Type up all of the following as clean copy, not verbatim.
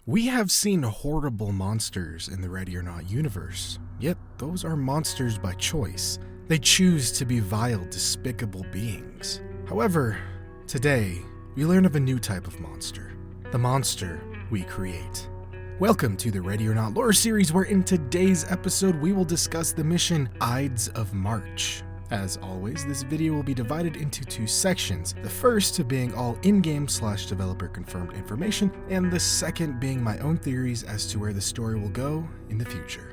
We have seen horrible monsters in the Ready or Not universe, yet those are monsters by choice. They choose to be vile, despicable beings. However, today, we learn of a new type of monster, the monster we create. Welcome to the Ready or Not lore series, where in today's episode we will discuss the mission Ides of March. As always, this video will be divided into two sections, the first being all in-game / developer confirmed information, and the second being my own theories as to where the story will go in the future.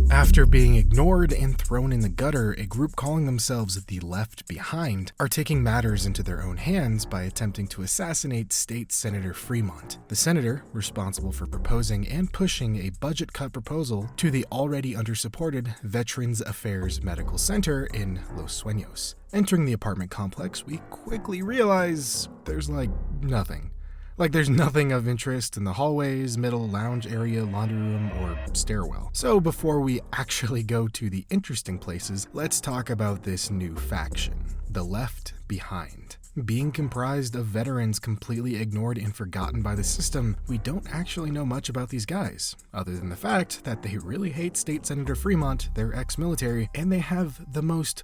After being ignored and thrown in the gutter, a group calling themselves the Left Behind are taking matters into their own hands by attempting to assassinate State Senator Fremont, the senator responsible for proposing and pushing a budget cut proposal to the already undersupported Veterans Affairs Medical Center in Los Sueños. Entering the apartment complex, we quickly realize there's nothing. There's nothing of interest in the hallways, middle lounge area, laundry room, or stairwell. So before we actually go to the interesting places, let's talk about this new faction, the Left Behind. Being comprised of veterans completely ignored and forgotten by the system, we don't actually know much about these guys, other than the fact that they really hate State Senator Fremont, they're ex-military, and they have the most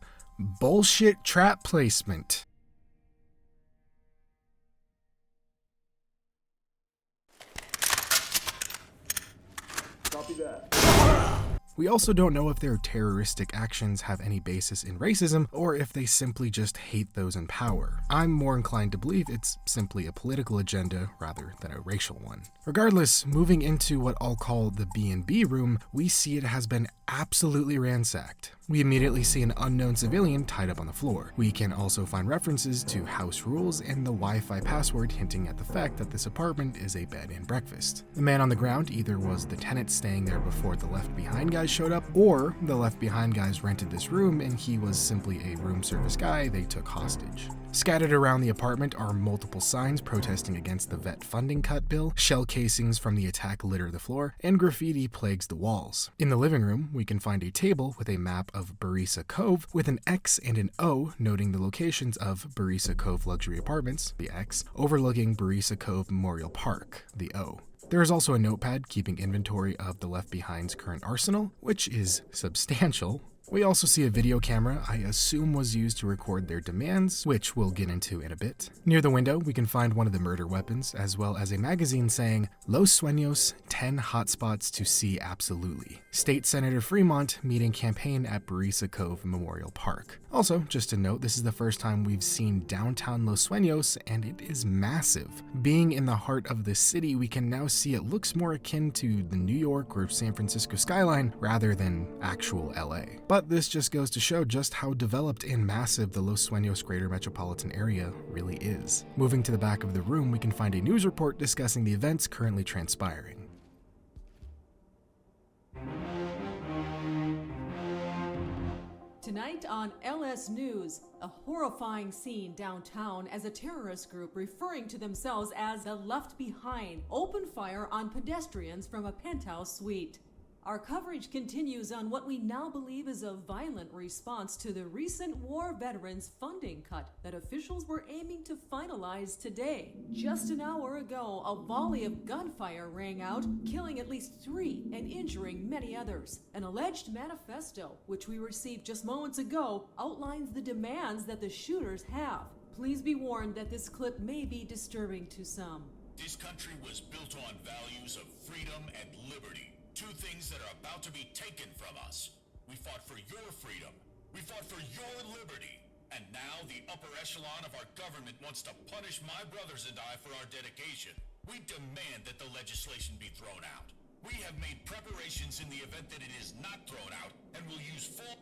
bullshit trap placement. We also don't know if their terroristic actions have any basis in racism, or if they simply just hate those in power. I'm more inclined to believe it's simply a political agenda rather than a racial one. Regardless, moving into what I'll call the B&B room, we see it has been absolutely ransacked. We immediately see an unknown civilian tied up on the floor. We can also find references to house rules and the Wi-Fi password, hinting at the fact that this apartment is a bed and breakfast. The man on the ground either was the tenant staying there before the Left Behind guys showed up, or the Left Behind guys rented this room and he was simply a room service guy they took hostage. Scattered around the apartment are multiple signs protesting against the vet funding cut bill, shell casings from the attack litter the floor, and graffiti plagues the walls. In the living room, we can find a table with a map of Barisa Cove with an X and an O noting the locations of Barisa Cove Luxury Apartments, the X, overlooking Barisa Cove Memorial Park, the O. There is also a notepad keeping inventory of the Left Behind's current arsenal, which is substantial. We also see a video camera I assume was used to record their demands, which we'll get into in a bit. Near the window, we can find one of the murder weapons, as well as a magazine saying, Los Sueños, 10 hotspots to see absolutely. State Senator Fremont meeting campaign at Barisa Cove Memorial Park. Also, just to note, this is the first time we've seen downtown Los Sueños, and it is massive. Being in the heart of the city, we can now see it looks more akin to the New York or San Francisco skyline rather than actual LA. But this just goes to show just how developed and massive the Los Sueños greater metropolitan area really is. Moving to the back of the room, we can find a news report discussing the events currently transpiring. Tonight on LS News, a horrifying scene downtown as a terrorist group referring to themselves as the Left Behind opened fire on pedestrians from a penthouse suite. Our coverage continues on what we now believe is a violent response to the recent war veterans funding cut that officials were aiming to finalize today. Just an hour ago, a volley of gunfire rang out, killing at least 3 and injuring many others. An alleged manifesto, which we received just moments ago, outlines the demands that the shooters have. Please be warned that this clip may be disturbing to some. This country was built on values of freedom and liberty. Two things that are about to be taken from us. We fought for your freedom. We fought for your liberty. And now the upper echelon of our government wants to punish my brothers and I for our dedication. We demand that the legislation be thrown out. We have made preparations in the event that it is not thrown out and will use full...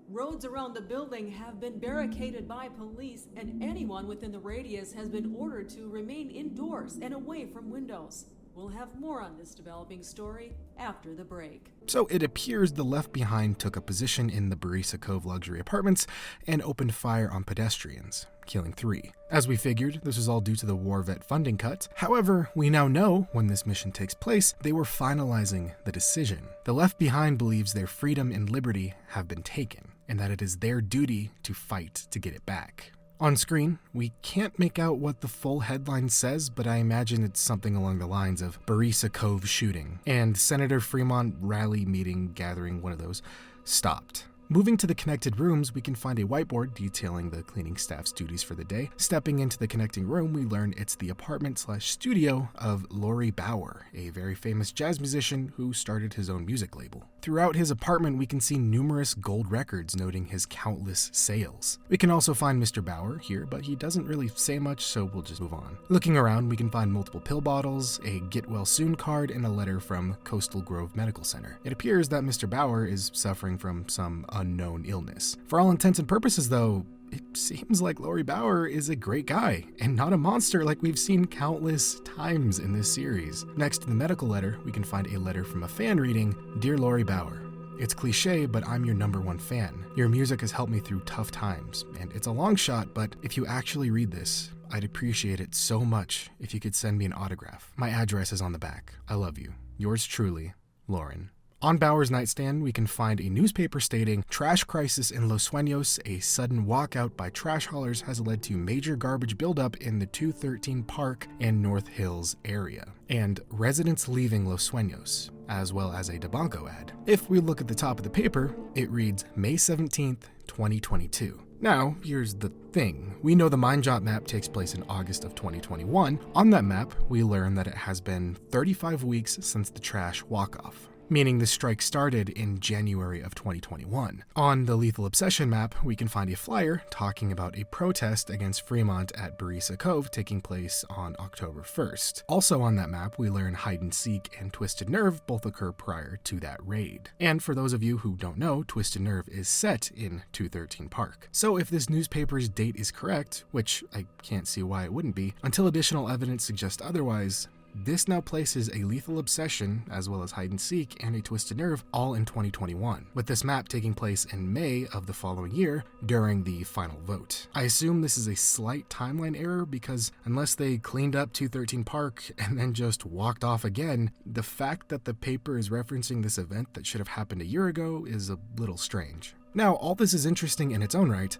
Roads around the building have been barricaded by police, and anyone within the radius has been ordered to remain indoors and away from windows. We'll have more on this developing story after the break. So it appears the Left Behind took a position in the Barisa Cove luxury apartments and opened fire on pedestrians, killing 3. As we figured, this was all due to the war vet funding cut. However, we now know when this mission takes place, they were finalizing the decision. The Left Behind believes their freedom and liberty have been taken, and that it is their duty to fight to get it back. On screen, we can't make out what the full headline says, but I imagine it's something along the lines of Barisa Cove shooting, and Senator Fremont rally meeting gathering, one of those, stopped. Moving to the connected rooms, we can find a whiteboard detailing the cleaning staff's duties for the day. Stepping into the connecting room, we learn it's the apartment/studio of Laurie Bauer, a very famous jazz musician who started his own music label. Throughout his apartment, we can see numerous gold records noting his countless sales. We can also find Mr. Bauer here, but he doesn't really say much, so we'll just move on. Looking around, we can find multiple pill bottles, a get well soon card, and a letter from Coastal Grove Medical Center. It appears that Mr. Bauer is suffering from some unknown illness. For all intents and purposes, though, it seems like Laurie Bauer is a great guy, and not a monster like we've seen countless times in this series. Next to the medical letter, we can find a letter from a fan reading, "Dear Laurie Bauer, it's cliche, but I'm your #1 fan. Your music has helped me through tough times, and it's a long shot, but if you actually read this, I'd appreciate it so much if you could send me an autograph. My address is on the back. I love you. Yours truly, Lauren." On Bauer's nightstand, we can find a newspaper stating, "Trash crisis in Los Sueños. A sudden walkout by trash haulers has led to major garbage buildup in the 213 Park and North Hills area," and "Residents leaving Los Sueños," as well as a Debanco ad. If we look at the top of the paper, it reads May 17th, 2022. Now, here's the thing. We know the Mine Jump map takes place in August of 2021. On that map, we learn that it has been 35 weeks since the trash walk-off, meaning the strike started in January of 2021. On the Lethal Obsession map, we can find a flyer talking about a protest against Fremont at Barisa Cove taking place on October 1st. Also on that map, we learn Hide and Seek and Twisted Nerve both occur prior to that raid. And for those of you who don't know, Twisted Nerve is set in 213 Park. So if this newspaper's date is correct, which I can't see why it wouldn't be, until additional evidence suggests otherwise, this now places a Lethal Obsession, as well as Hide and Seek and a Twisted Nerve, all in 2021, with this map taking place in May of the following year during the final vote. I assume this is a slight timeline error because unless they cleaned up 213 Park and then just walked off again, the fact that the paper is referencing this event that should have happened a year ago is a little strange. Now, all this is interesting in its own right,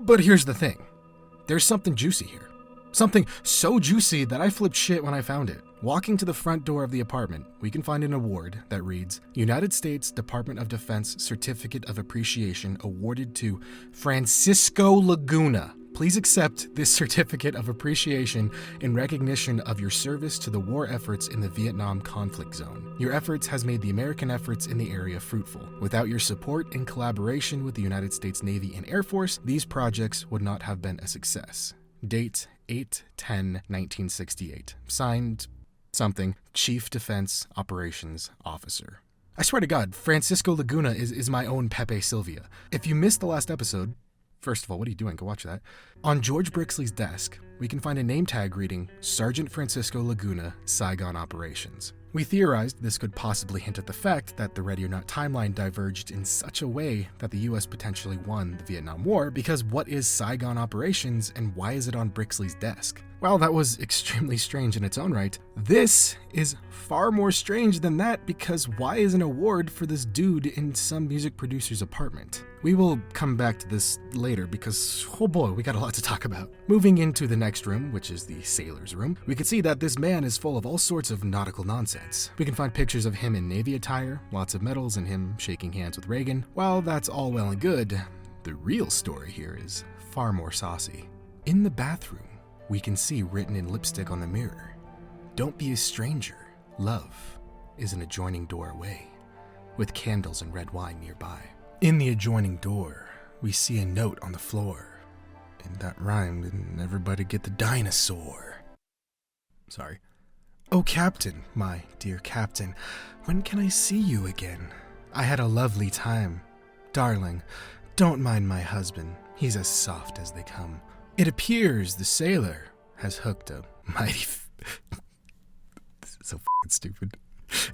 but here's the thing. There's something juicy here. Something so juicy that I flipped shit when I found it. Walking to the front door of the apartment, we can find an award that reads, United States Department of Defense Certificate of Appreciation awarded to Francisco Laguna. Please accept this certificate of appreciation in recognition of your service to the war efforts in the Vietnam conflict zone. Your efforts has made the American efforts in the area fruitful. Without your support and collaboration with the United States Navy and Air Force, these projects would not have been a success. Date 8/10/1968. Signed something, Chief Defense Operations Officer. I swear to God, Francisco Laguna is my own Pepe Sylvia. If you missed the last episode, first of all, what are you doing? Go watch that. On George Brixley's desk, we can find a name tag reading Sergeant Francisco Laguna, Saigon Operations. We theorized this could possibly hint at the fact that the Ready or Not timeline diverged in such a way that the US potentially won the Vietnam War, because what is Saigon Operations and why is it on Brixley's desk? Well, that was extremely strange in its own right. This is far more strange than that, because why is an award for this dude in some music producer's apartment? We will come back to this later because, oh boy, we got a lot to talk about. Moving into the next room, which is the sailor's room, we can see that this man is full of all sorts of nautical nonsense. We can find pictures of him in Navy attire, lots of medals, and him shaking hands with Reagan. While that's all well and good, the real story here is far more saucy. In the bathroom, we can see written in lipstick on the mirror, "Don't be a stranger. Love is an adjoining door away," with candles and red wine nearby. In the adjoining door, we see a note on the floor. And that rhymed, and everybody get the dinosaur. Sorry. "Oh, Captain, my dear Captain, when can I see you again? I had a lovely time. Darling, don't mind my husband. He's as soft as they come. It appears the sailor has hooked a mighty So fucking stupid.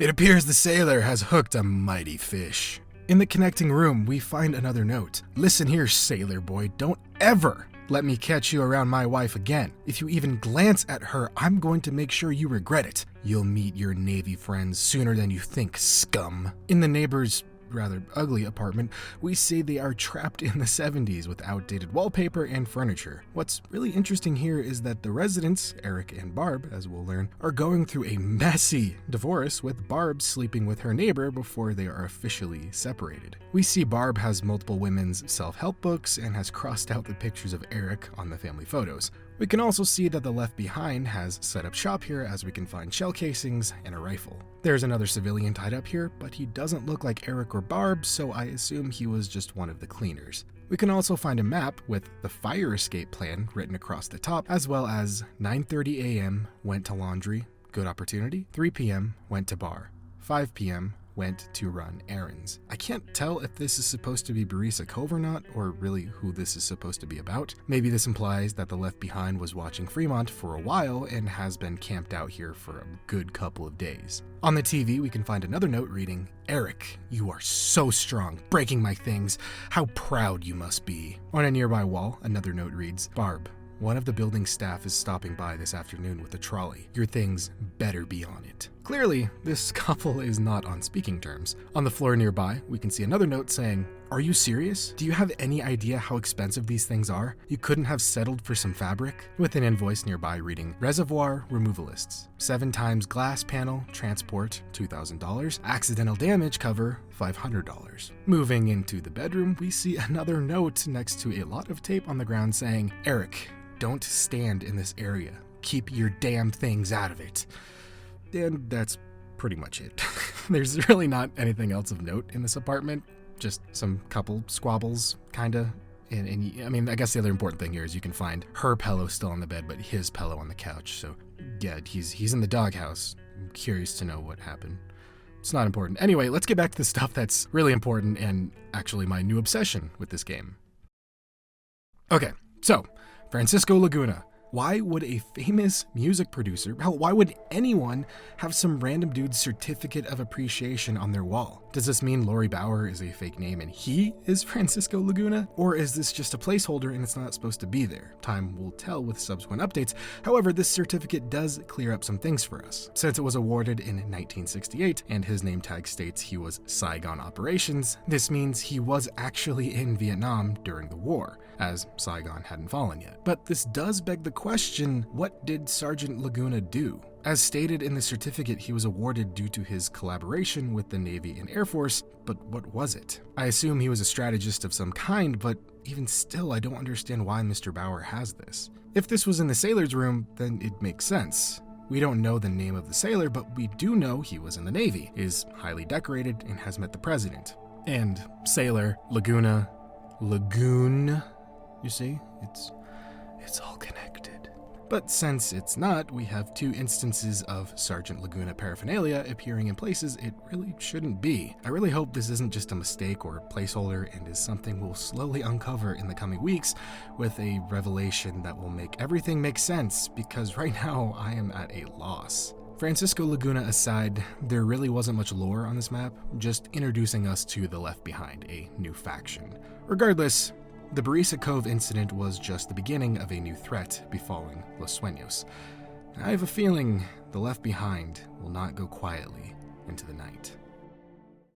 It appears the sailor has hooked a mighty fish. In the connecting room, we find another note. Listen here, sailor boy, don't ever let me catch you around my wife again. If you even glance at her, I'm going to make sure you regret it. You'll meet your Navy friends sooner than you think, scum. In the neighbor's rather ugly apartment, we see they are trapped in the 70s with outdated wallpaper and furniture. What's really interesting here is that the residents, Eric and Barb, as we'll learn, are going through a messy divorce, with Barb sleeping with her neighbor before they are officially separated. We see Barb has multiple women's self-help books and has crossed out the pictures of Eric on the family photos. We can also see that the Left Behind has set up shop here, as we can find shell casings and a rifle. There's another civilian tied up here, but he doesn't look like Eric or Barb, so I assume he was just one of the cleaners. We can also find a map with the fire escape plan written across the top, as well as 9:30 a.m. went to laundry, good opportunity, 3 p.m. went to bar, 5 p.m. went to run errands. I can't tell if this is supposed to be Barisa Cove or not, or really who this is supposed to be about. Maybe this implies that the Left Behind was watching Fremont for a while and has been camped out here for a good couple of days. On the TV, we can find another note reading, Eric, you are so strong, breaking my things. How proud you must be. On a nearby wall, another note reads, Barb, one of the building staff is stopping by this afternoon with a trolley. Your things better be on it. Clearly, this couple is not on speaking terms. On the floor nearby, we can see another note saying, are you serious? Do you have any idea how expensive these things are? You couldn't have settled for some fabric? With an invoice nearby reading, Reservoir Removalists, 7 times glass panel, transport, $2,000, accidental damage cover, $500. Moving into the bedroom, we see another note next to a lot of tape on the ground saying, Eric, don't stand in this area. Keep your damn things out of it. And that's pretty much it. There's really not anything else of note in this apartment. Just some couple squabbles, kinda. And I mean, I guess the other important thing here is you can find her pillow still on the bed, but his pillow on the couch. So yeah, he's in the doghouse. I'm curious to know what happened. It's not important. Anyway, let's get back to the stuff that's really important and actually my new obsession with this game. Okay, so Francisco Laguna. Why would a famous music producer, hell, why would anyone have some random dude's certificate of appreciation on their wall? Does this mean Lori Bauer is a fake name and he is Francisco Laguna? Or is this just a placeholder and it's not supposed to be there? Time will tell with subsequent updates. However, this certificate does clear up some things for us. Since it was awarded in 1968 and his name tag states he was Saigon Operations, this means he was actually in Vietnam during the war, as Saigon hadn't fallen yet. But this does beg the question, what did Sergeant Laguna do? As stated in the certificate, he was awarded due to his collaboration with the Navy and Air Force, but what was it? I assume he was a strategist of some kind, but even still, I don't understand why Mr. Bauer has this. If this was in the sailor's room, then it makes sense. We don't know the name of the sailor, but we do know he was in the Navy, is highly decorated, and has met the president. And sailor, Laguna, Lagoon, you see, it's all connected. But since it's not, we have 2 instances of Sergeant Laguna paraphernalia appearing in places it really shouldn't be. I really hope this isn't just a mistake or placeholder and is something we'll slowly uncover in the coming weeks with a revelation that will make everything make sense, because right now I am at a loss. Francisco Laguna aside, there really wasn't much lore on this map, just introducing us to the Left Behind, a new faction. Regardless, the Barisa Cove incident was just the beginning of a new threat befalling Los Sueños. I have a feeling the Left Behind will not go quietly into the night.